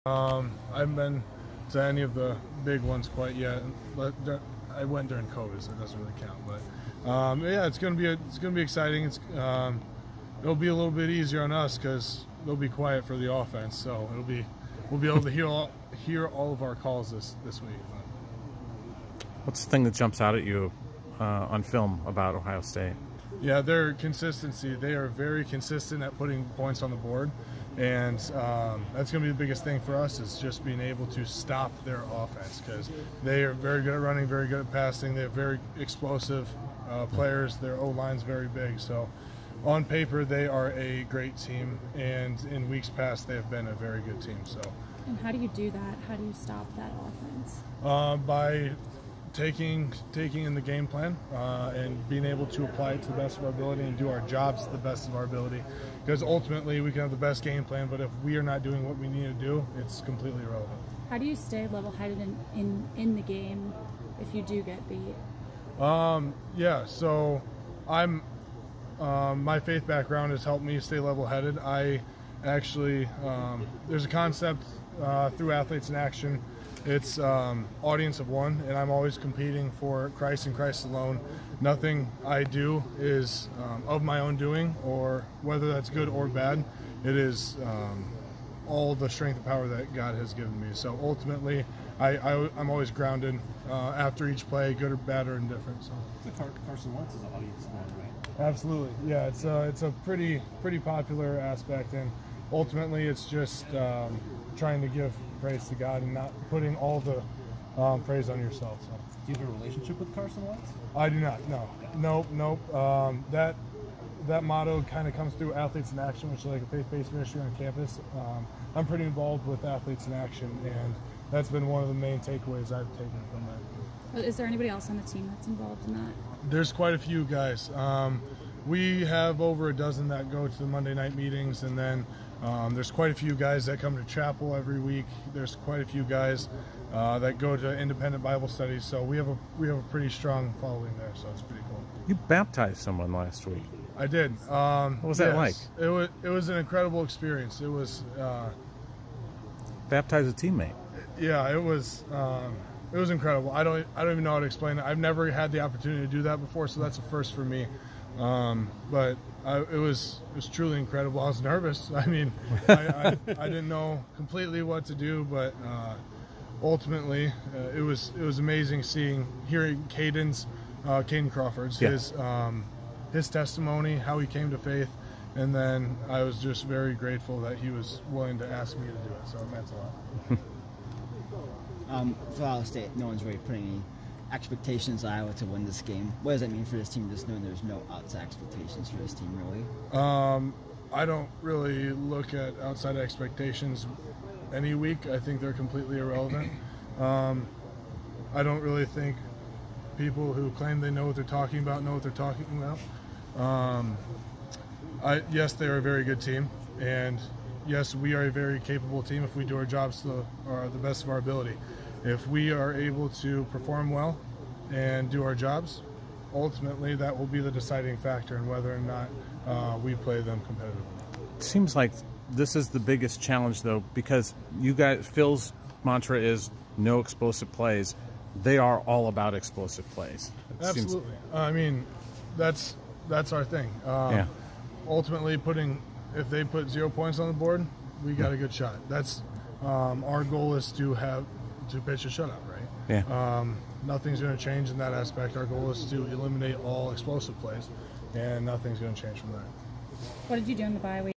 I haven't been to any of the big ones quite yet. But I went during COVID, so it doesn't really count. But yeah, it's gonna be exciting. It'll be a little bit easier on us because they'll be quiet for the offense, so we'll be able to hear all of our calls this week. What's the thing that jumps out at you on film about Ohio State? Yeah, their consistency. They are very consistent at putting points on the board, and that's going to be the biggest thing for us is just being able to stop their offense because they are very good at running, very good at passing. They have very explosive players. Their O-line's very big, so on paper they are a great team, and in weeks past they have been a very good team. So. And how do you do that? How do you stop that offense? By taking in the game plan and being able to apply it to the best of our ability and do our jobs to the best of our ability. Because ultimately we can have the best game plan, but if we are not doing what we need to do, it's completely irrelevant. How do you stay level-headed in the game if you do get beat? Yeah, so my faith background has helped me stay level-headed. I actually, there's a concept through Athletes in Action. It's audience of one, and I'm always competing for Christ and Christ alone. Nothing I do is of my own doing, or whether that's good or bad. It is all the strength and power that God has given me. So ultimately, I'm always grounded after each play, good or bad or indifferent. So. Carson Wentz is an audience of one, right? Absolutely, yeah. It's a pretty popular aspect, and ultimately, it's just trying to give praise to God and not putting all the praise on yourself. So. Do you have a relationship with Carson Wentz? I do not. No, nope. That motto kind of comes through Athletes in Action, which is like a faith-based ministry on campus. I'm pretty involved with Athletes in Action, and that's been one of the main takeaways I've taken from that. Is there anybody else on the team that's involved in that? There's quite a few guys. We have over a dozen that go to the Monday night meetings, and then there's quite a few guys that come to chapel every week. There's quite a few guys that go to independent Bible studies. So we have a pretty strong following there. So it's pretty cool. You baptized someone last week. I did. What was that like? It was an incredible experience. It was baptize a teammate. Yeah, it was incredible. I don't even know how to explain it. I've never had the opportunity to do that before, so that's a first for me. But it was truly incredible. I was nervous. I mean, I didn't know completely what to do, but ultimately it was amazing hearing Caden Crawford's his testimony, how he came to faith, and then I was just very grateful that he was willing to ask me to do it. So it meant a lot. For Ohio State, no one's really putting any expectations on Iowa to win this game. What does that mean for this team, just knowing there's no outside expectations for this team, really? I don't really look at outside expectations any week. I think they're completely irrelevant. I don't really think people who claim they know what they're talking about know what they're talking about. Yes, they are a very good team, and yes, we are a very capable team if we do our jobs to the best of our ability. If we are able to perform well and do our jobs, ultimately that will be the deciding factor in whether or not we play them competitively. It seems like this is the biggest challenge, though, because you guys, Phil's mantra is no explosive plays. They are all about explosive plays. Absolutely. I mean, that's our thing. Yeah. Ultimately, if they put 0 points on the board, we got a good shot. That's our goal is to pitch a shutout, right? Yeah. Nothing's going to change in that aspect. Our goal is to eliminate all explosive plays, and nothing's going to change from there. What did you do in the bye week?